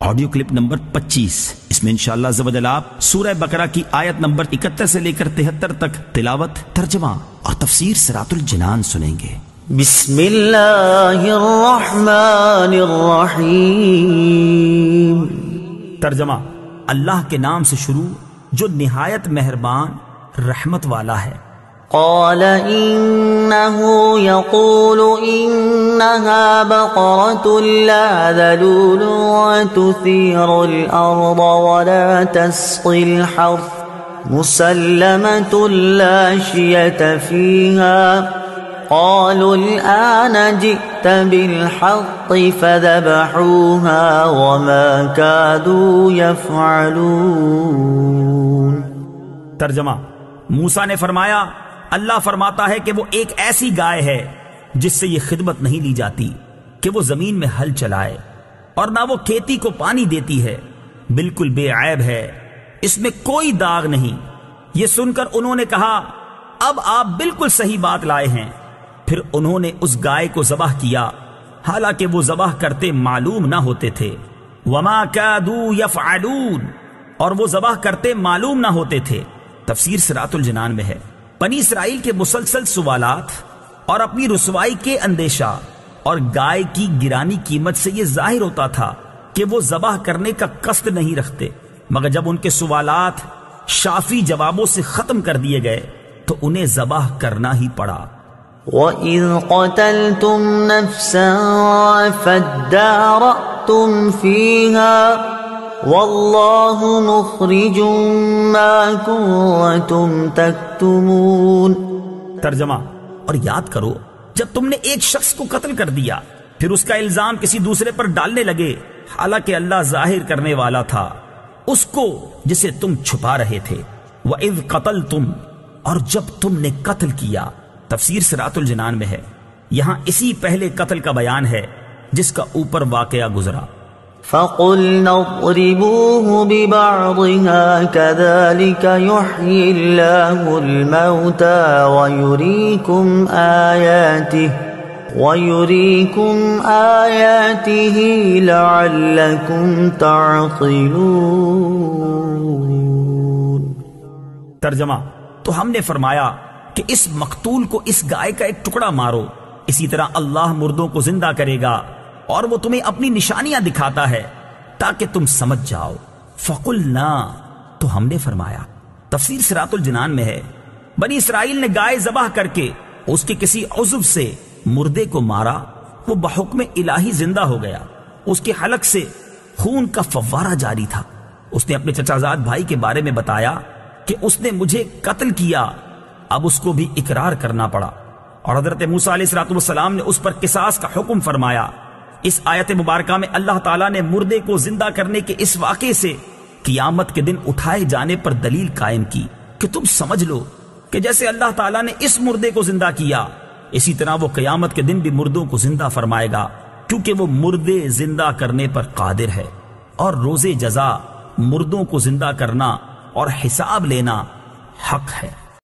Audio clip number 25۔ اس میں انشاءاللہ عز و جل آپ سورہ بقرہ کی آیت نمبر 71 سے لے کر 73 تک تلاوت، ترجمہ اور تفسیر صراط الجنان سنیں گے۔ بسم اللہ الرحمن الرحیم۔ ترجمہ: اللہ کے نام سے شروع جو نہایت مہربان رحمت والا ہے۔ قال إنه يقول إنها بقرة لا ذلول وتثير الأرض ولا تسقي الحرث مسلمة لا شية فيها قالوا الآن جئت بالحق فذبحوها وما كادوا يفعلون۔ ترجمہ: موسیٰ نے فرمایا اللہ فرماتا ہے کہ وہ ایک ایسی گائے ہے جس سے یہ خدمت نہیں لی جاتی کہ وہ زمین میں ہل چلائے، اور نہ وہ کھیتی کو پانی دیتی ہے، بالکل بے عیب ہے، اس میں کوئی داغ نہیں۔ یہ سن کر انہوں نے کہا اب آپ بالکل صحیح بات لائے ہیں۔ پھر انہوں نے اس گائے کو ذبح کیا، حالانکہ وہ ذبح کرتے معلوم نہ ہوتے تھے۔ وما کادوا یفعلون، اور وہ ذبح کرتے معلوم نہ ہوتے تھے۔ تفسیر صراط الجنان میں ہے، بنی اسرائیل کے مسلسل سوالات اور اپنی رسوائی کے اندیشہ اور گائے کی گرانی قیمت سے یہ ظاہر ہوتا تھا کہ وہ ذبح کرنے کا قصد نہیں رکھتے، مگر جب ان کے سوالات شافی جوابوں سے ختم کر دیے گئے تو انہیں ذبح کرنا ہی پڑا۔ وَإِذْ قَتَلْتُمْ نَفْسًا فَادَّارَأْتُمْ فِيهَا وَاللَّهُ مُخْرِجٌ مَا كُنتُمْ تَكْتُمُونَ۔ ترجمہ: اور یاد کرو جب تم نے ایک شخص کو قتل کر دیا، پھر اس کا الزام کسی دوسرے پر ڈالنے لگے، حالانکہ اللہ ظاہر کرنے والا تھا اس کو جسے تم چھپا رہے تھے۔ وَإِذْ قَتَلْتُمْ، اور جب تم نے قتل کیا۔ تفسیر صراط الجنان میں ہے، یہاں اسی پہلے قتل کا بیان ہے جس کا اوپر واقعہ گزرا۔ فَقُلْنَا اضْرِبُوهُ بِبَعْضِهَا كَذَلِكَ يُحْيِي اللَّهُ الْمَوْتَى وَيُرِيكُمْ آيَاتِهِ لَعَلَّكُمْ تَعْقِلُونَ۔ ترجمہ: تو ہم نے فرمایا کہ اس مقتول کو اس گائے کا ایک ٹکڑا مارو، اسی طرح اللہ مردوں کو زندہ کرے گا اور وہ تمہیں اپنی نشانیاں دکھاتا ہے تاکہ تم سمجھ جاؤ۔ فقلنا، تو ہم نے فرمایا۔ تفسیر صراط الجنان میں ہے، بنی اسرائیل نے گائے ذبح کر کے اس کے کسی عضو سے مردے کو مارا، وہ بحکم الہی زندہ ہو گیا، اس کے حلق سے خون کا فوارہ جاری تھا۔ اس نے اپنے چچا زاد بھائی کے بارے میں بتایا کہ اس نے مجھے قتل کیا، اب اس کو بھی اقرار کرنا پڑا، اور حضرت موسیٰ علیہ السلام نے اس پر قصاص کا حکم فرمایا۔ اس آیت مبارکہ میں اللہ تعالیٰ نے مردے کو زندہ کرنے کے اس واقعے سے قیامت کے دن اٹھائے جانے پر دلیل قائم کی کہ تم سمجھ لو کہ جیسے اللہ تعالیٰ نے اس مردے کو زندہ کیا، اسی طرح وہ قیامت کے دن بھی مردوں کو زندہ فرمائے گا، کیونکہ وہ مردے زندہ کرنے پر قادر ہے، اور روز جزا مردوں کو زندہ کرنا اور حساب لینا حق ہے۔